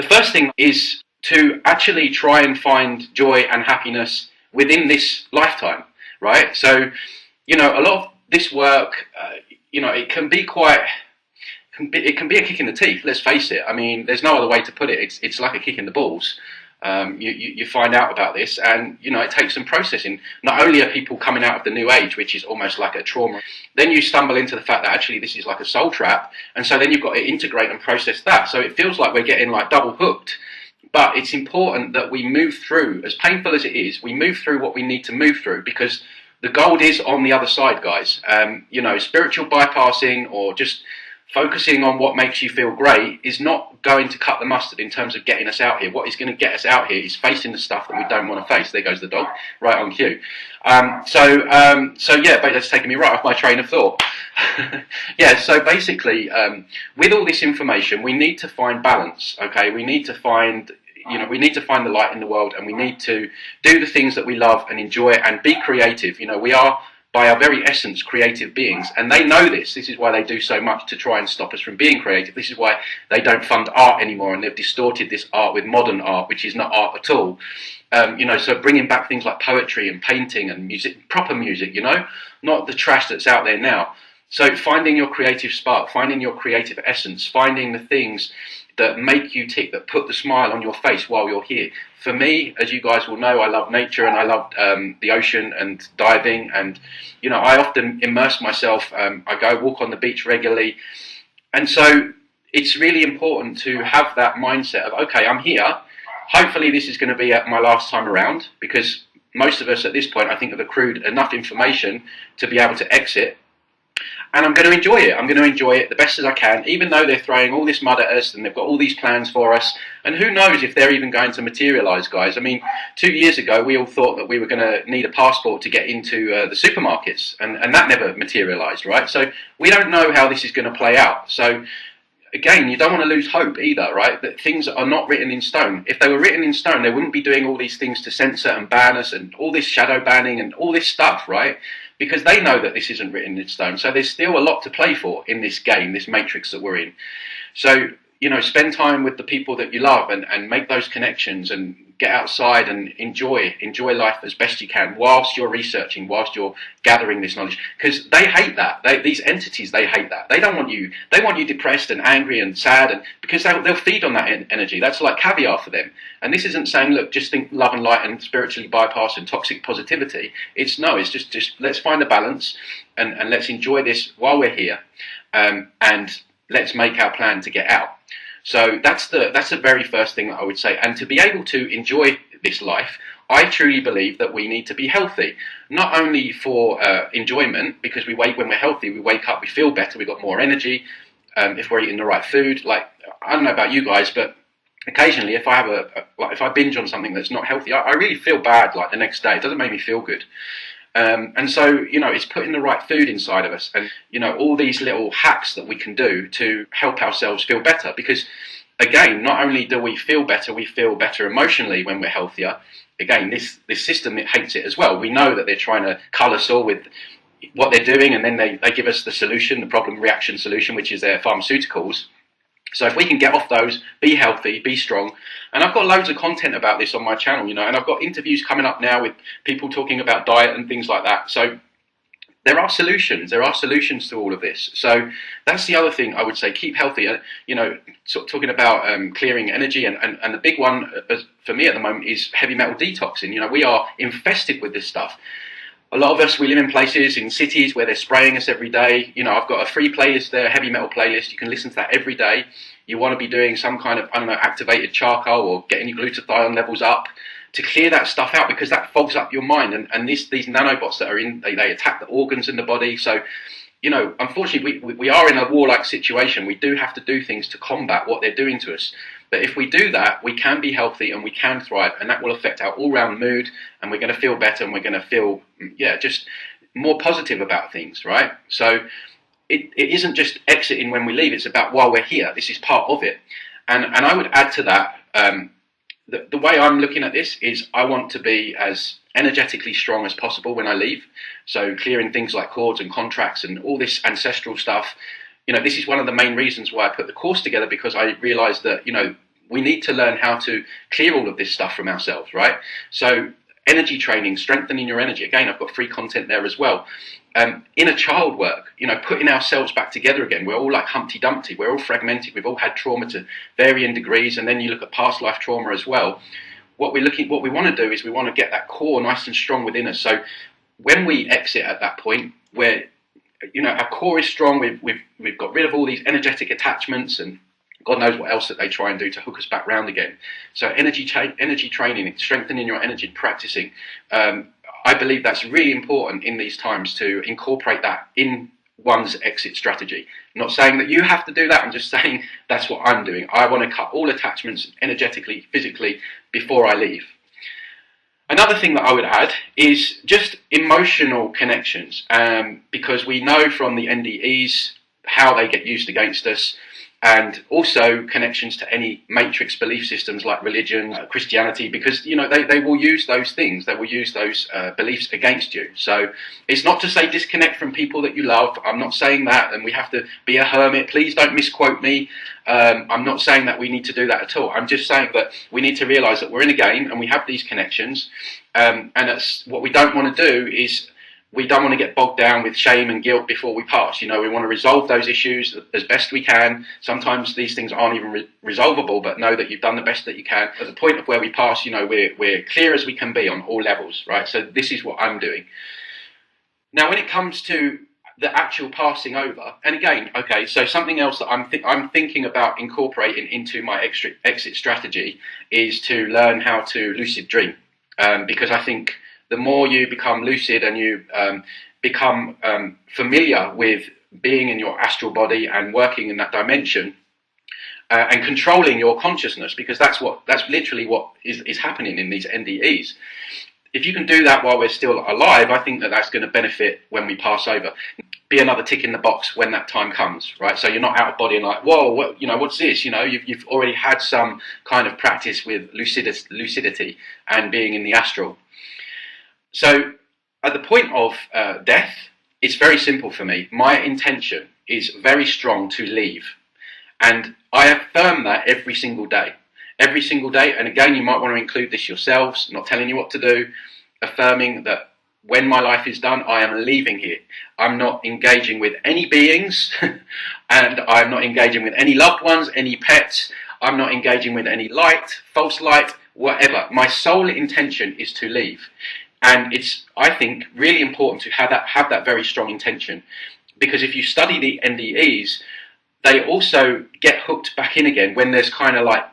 The first thing is to actually try and find joy and happiness within this lifetime, right? So, a lot of this work, it can be quite, it can be a kick in the teeth. Let's face it. I mean, there's no other way to put it. It's like a kick in the balls. You find out about this, and it takes some processing. Not only are people coming out of the new age, which is almost like a trauma, then you stumble into the fact that actually this is like a soul trap, and so then you've got to integrate and process that. So it feels like we're getting like double hooked. But it's important that we move through, as painful as it is, we move through what we need to move through, because the gold is on the other side, guys. Spiritual bypassing or just focusing on what makes you feel great is not going to cut the mustard in terms of getting us out here. What is going to get us out here is facing the stuff that we don't want to face. There goes the dog, right on cue. But that's taking me right off my train of thought. So basically, with all this information, we need to find balance, okay? We need to find the light in the world, and we need to do the things that we love and enjoy and be creative. We are, by our very essence, creative beings, and they know this. This is why they do so much to try and stop us from being creative. This is why they don't fund art anymore, and they've distorted this art with modern art, which is not art at all. So bringing back things like poetry and painting and music, proper music, not the trash that's out there now. So finding your creative spark, finding your creative essence, finding the things that make you tick, that put the smile on your face while you're here. For me, as you guys will know, I love nature, and I love the ocean and diving, and I often immerse myself. I go walk on the beach regularly, and so it's really important to have that mindset of, okay, I'm here. Hopefully this is going to be my last time around, because most of us at this point, I think, have accrued enough information to be able to exit. And I'm going to enjoy it. I'm going to enjoy it the best as I can, even though they're throwing all this mud at us and they've got all these plans for us. And who knows if they're even going to materialise, guys. I mean, 2 years ago, we all thought that we were going to need a passport to get into the supermarkets. And that never materialised, right? So we don't know how this is going to play out. So again, you don't want to lose hope either, right? That things are not written in stone. If they were written in stone, they wouldn't be doing all these things to censor and ban us and all this shadow banning and all this stuff, right? Because they know that this isn't written in stone. So there's still a lot to play for in this game, this matrix that we're in. So, spend time with the people that you love and make those connections and get outside and enjoy life as best you can whilst you're researching, whilst you're gathering this knowledge. Because they hate that. These entities, they hate that. They want you depressed and angry and sad, and because they'll feed on that energy. That's like caviar for them. And this isn't saying, look, just think love and light and spiritually bypass and toxic positivity. It's just let's find a balance and let's enjoy this while we're here, and let's make our plan to get out. So that's the very first thing that I would say. And to be able to enjoy this life, I truly believe that we need to be healthy, not only for enjoyment, because when we're healthy, we wake up, we feel better, we've got more energy. If we're eating the right food, like, I don't know about you guys, but occasionally if I have if I binge on something that's not healthy, I really feel bad like the next day. It doesn't make me feel good. And so, it's putting the right food inside of us, and, all these little hacks that we can do to help ourselves feel better. Because, again, not only do we feel better emotionally when we're healthier. Again, this system, it hates it as well. We know that they're trying to cull us all with what they're doing, and then they give us the solution, the problem reaction solution, which is their pharmaceuticals. So if we can get off those, be healthy, be strong. And I've got loads of content about this on my channel, and I've got interviews coming up now with people talking about diet and things like that. So there are solutions to all of this. So that's the other thing I would say, keep healthy. Sort of talking about clearing energy, and the big one for me at the moment is heavy metal detoxing. We are infested with this stuff. A lot of us, we live in places, in cities, where they're spraying us every day. I've got a free playlist there, a heavy metal playlist. You can listen to that every day. You want to be doing some kind of, activated charcoal or getting your glutathione levels up to clear that stuff out, because that fogs up your mind. And these nanobots that are in, they attack the organs in the body. So, unfortunately, we are in a warlike situation. We do have to do things to combat what they're doing to us. But if we do that, we can be healthy and we can thrive, and that will affect our all-round mood, and we're going to feel better, and we're going to feel, just more positive about things, right? So it isn't just exiting when we leave, it's about while we're here. This is part of it. And I would add to that, the way I'm looking at this is I want to be as energetically strong as possible when I leave. So clearing things like cords and contracts and all this ancestral stuff. This is one of the main reasons why I put the course together, because I realized that, we need to learn how to clear all of this stuff from ourselves, right? So energy training, strengthening your energy. Again, I've got free content there as well. Inner child work, putting ourselves back together again. We're all like Humpty Dumpty. We're all fragmented. We've all had trauma to varying degrees, and then you look at past life trauma as well. What we want to do is we want to get that core nice and strong within us. So when we exit at that point, where our core is strong, we've got rid of all these energetic attachments, and God knows what else that they try and do to hook us back round again. So energy training, strengthening your energy, practicing. I believe that's really important in these times to incorporate that in one's exit strategy. I'm not saying that you have to do that. I'm just saying that's what I'm doing. I want to cut all attachments energetically, physically, before I leave. Another thing that I would add is just emotional connections, because we know from the NDEs how they get used against us, and also connections to any matrix belief systems like religion, Christianity, because they will use those things, they will use those beliefs against you. So it's not to say disconnect from people that you love. I'm not saying that, and we have to be a hermit. Please don't misquote me. I'm not saying that we need to do that at all. I'm just saying that we need to realise that we're in a game and we have these connections, and that's what we don't want to do. Is we don't want to get bogged down with shame and guilt before we pass. We want to resolve those issues as best we can. Sometimes these things aren't even resolvable, but know that you've done the best that you can. At the point of where we pass, we're clear as we can be on all levels, right? So this is what I'm doing. Now, when it comes to the actual passing over, and again, okay, so something else that I'm thinking about incorporating into my exit strategy is to learn how to lucid dream, because I think the more you become lucid and you become familiar with being in your astral body and working in that dimension and controlling your consciousness, because that's literally what is happening in these NDEs. If you can do that while we're still alive, I think that's going to benefit when we pass over. Be another tick in the box when that time comes, right? So you're not out of body and like, whoa, what's this? You've already had some kind of practice with lucidity and being in the astral. So at the point of death, it's very simple for me. My intention is very strong to leave. And I affirm that every single day. Every single day. And again, you might want to include this yourselves, not telling you what to do, affirming that when my life is done, I am leaving here. I'm not engaging with any beings, and I'm not engaging with any loved ones, any pets. I'm not engaging with any light, false light, whatever. My sole intention is to leave. And it's, I think, really important to have that very strong intention, because if you study the NDEs, they also get hooked back in again when there's kind of like,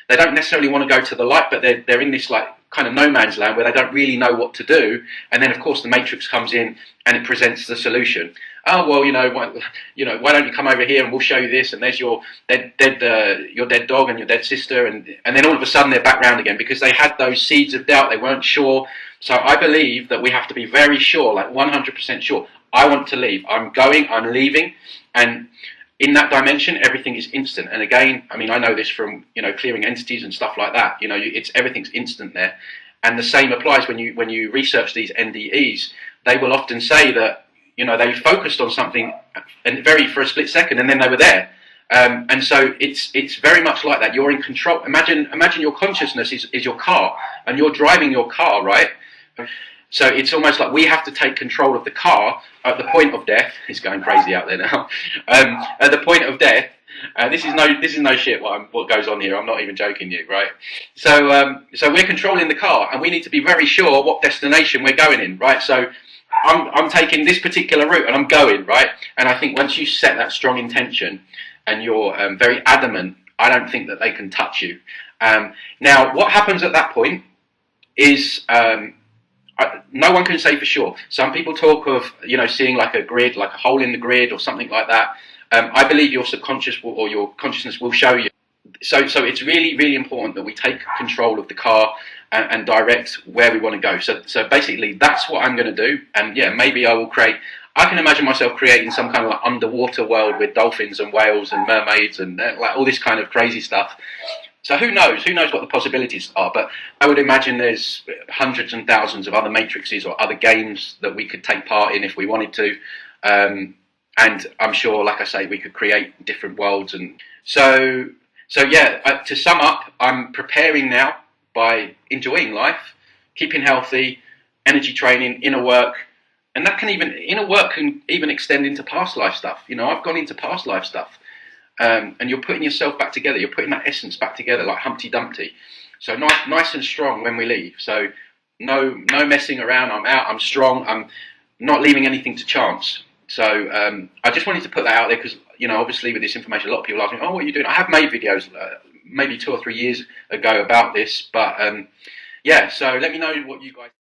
they don't necessarily want to go to the light, but they're in this like kind of no man's land where they don't really know what to do. And then of course the Matrix comes in and it presents the solution. Oh well, why don't you come over here and we'll show you this? And there's your dead dog and your dead sister, and then all of a sudden they're back round again because they had those seeds of doubt. They weren't sure. So I believe that we have to be very sure, like 100% sure. I want to leave. I'm going. I'm leaving. And in that dimension, everything is instant. And again, I mean, I know this from clearing entities and stuff like that. It's everything's instant there. And the same applies when you research these NDEs. They will often say that they focused on something and for a split second, and then they were there. And so it's very much like that. You're in control. Imagine your consciousness is your car, and you're driving your car, right? So it's almost like we have to take control of the car at the point of death. It's going crazy out there now. At the point of death, this is no shit what goes on here. I'm not even joking you, right? So we're controlling the car, and we need to be very sure what destination we're going in, right? So I'm taking this particular route and I'm going, right? And I think once you set that strong intention and you're very adamant, I don't think that they can touch you. Now, what happens at that point is no one can say for sure. Some people talk of seeing like a grid, like a hole in the grid or something like that. I believe your subconscious or your consciousness will show you. So it's really, really important that we take control of the car and direct where we want to go. So basically, that's what I'm going to do. And yeah, maybe I can imagine myself creating some kind of like underwater world with dolphins and whales and mermaids and like all this kind of crazy stuff. So who knows what the possibilities are, but I would imagine there's hundreds and thousands of other matrices or other games that we could take part in if we wanted to. And I'm sure, like I say, we could create different worlds. And so So yeah, to sum up, I'm preparing now by enjoying life, keeping healthy, energy training, inner work, and that can even inner work can even extend into past life stuff. You know, I've gone into past life stuff, and you're putting yourself back together. You're putting that essence back together like Humpty Dumpty. So nice and strong when we leave. So no messing around. I'm out. I'm strong. I'm not leaving anything to chance. So I just wanted to put that out there because, you know, obviously with this information, a lot of people ask me, "Oh, what are you doing?" I have made videos maybe 2 or 3 years ago about this, but yeah. So let me know what you guys.